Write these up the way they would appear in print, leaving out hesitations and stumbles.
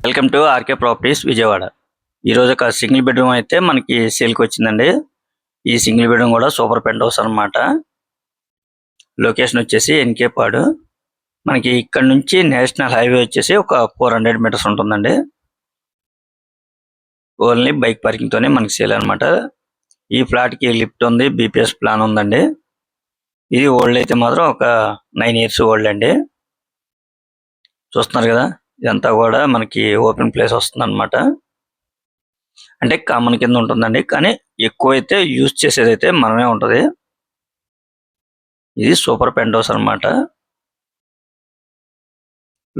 Welcome to RK properties Vijayawada. ఈరోజు ఒక single bedroom అయితే మనకి సేల్కి వచ్చిందండి. ఈ సింగిల్ బెడ్రూమ్ కూడా సూపర్ పెంట్ హౌస్ అనమాట. లొకేషన్ వచ్చేసి ఎన్కే పాడు. మనకి ఇక్కడ నుంచి నేషనల్ హైవే వచ్చేసి ఒక 400 మీటర్స్ ఉంటుందండి. ఓన్లీ బైక్ పార్కింగ్ తోనే మనకి సేల్ అనమాట. ఈ ఫ్లాట్ కి లిఫ్ట్ ఉంది, బీపీఎస్ ప్లాన్ ఉందండి. ఇది ఓల్డ్ అయితే మాత్రం ఒక 9 ఇయర్స్ ఓల్డ్ అండి. చూస్తున్నారు కదా, ఇదంతా కూడా మనకి ఓపెన్ ప్లేస్ వస్తుంది అనమాట. అంటే కామన్ కింద ఉంటుందండి, కానీ ఎక్కువ అయితే యూజ్ చేసేది అయితే మనమే ఉంటది. ఇది సూపర్ పెంట్ హౌస్ అనమాట.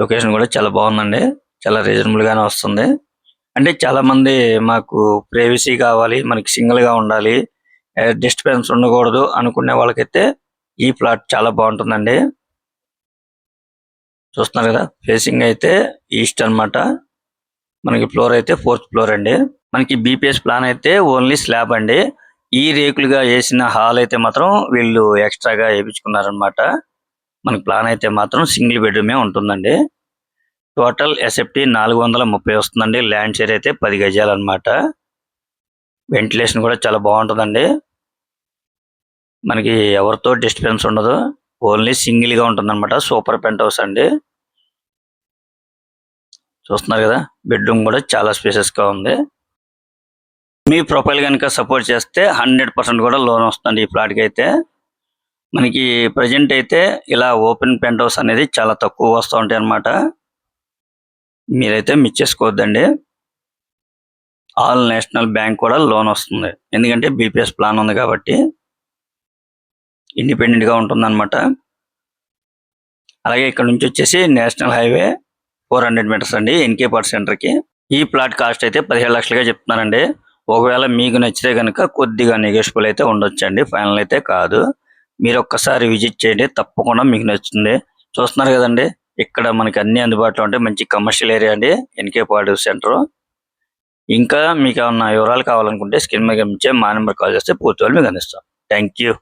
లొకేషన్ కూడా చాలా బాగుందండి, చాలా రీజనబుల్ గానే వస్తుంది. అంటే చాలా మంది మాకు ప్రైవసీ కావాలి, మనకి సింగిల్ గా ఉండాలి, డిస్టర్బెన్స్ ఉండకూడదు అనుకునే వాళ్ళకైతే ఈ ప్లాట్ చాలా బాగుంటుందండి. చూస్తున్నారు కదా, ఫేసింగ్ అయితే ఈస్ట్ అన్నమాట. మనకి ఫ్లోర్ అయితే 4th ఫ్లోర్ అండి. మనకి బీపీఎస్ ప్లాన్ అయితే ఓన్లీ స్లాబ్ అండి. ఈ రేకులుగా వేసిన హాల్ అయితే మాత్రం వీళ్ళు ఎక్స్ట్రాగా వేయించుకున్నారనమాట. మనకి ప్లాన్ అయితే మాత్రం సింగిల్ బెడ్రూమే ఉంటుందండి. టోటల్ ఎస్ఎఫ్టీ 430 వస్తుందండి. ల్యాండ్ షేర్ అయితే 10 గజాలు అనమాట. వెంటిలేషన్ కూడా చాలా బాగుంటుందండి. మనకి ఎవరితో డిస్టర్బెన్స్ ఉండదు, ఓన్లీ సింగిల్ గా ఉంటుంది అనమాట. సూపర్ పెంట్ హౌస్ అండి. చూస్తున్నారు కదా, బెడ్రూమ్ కూడా చాలా స్పేసెస్ గా ఉంది. మీ ప్రొఫైల్ కనుక సపోర్ట్ చేస్తే 100% కూడా లోన్ వస్తుంది ఈ ఫ్లాట్ కి అయితే. మనకి ప్రజెంట్ అయితే ఇలా ఓపెన్ పెంట్ హౌస్ అనేది చాలా తక్కువ వస్తూ ఉంటాయి అనమాట. మీరైతే మిస్ చేసుకోవద్దండి. ఆల్ నేషనల్ బ్యాంక్ కూడా లోన్ వస్తుంది, ఎందుకంటే బీపీఎస్ ప్లాన్ ఉంది కాబట్టి ఇండిపెండెంట్ గా ఉంటుంది అనమాట. అలాగే ఇక్కడ నుంచి వచ్చేసి నేషనల్ హైవే 400 మీటర్స్ అండి ఎన్కే పార్ట్ సెంటర్ కి. ఈ ప్లాట్ కాస్ట్ అయితే 17 లక్షలుగా చెప్తున్నారండి. ఒకవేళ మీకు నచ్చితే కనుక కొద్దిగా నెగోషియబుల్ అయితే ఉండొచ్చండి, ఫైనల్ అయితే కాదు. మీరు ఒక్కసారి విజిట్ చేయండి, తప్పకుండా మీకు నచ్చుతుంది. చూస్తున్నారు కదండి, ఇక్కడ మనకి అన్ని అందుబాటులో ఉంటాయి. మంచి కమర్షియల్ ఏరియా అండి ఎన్కే పాడు సెంటర్. ఇంకా మీకు ఏమన్నా వివరాలు కావాలనుకుంటే స్క్రీన్ మీద కనిపించే మా నెంబర్ కాల్ చేస్తే పూర్తి వాళ్ళు మీకు అందిస్తాం. Thank you.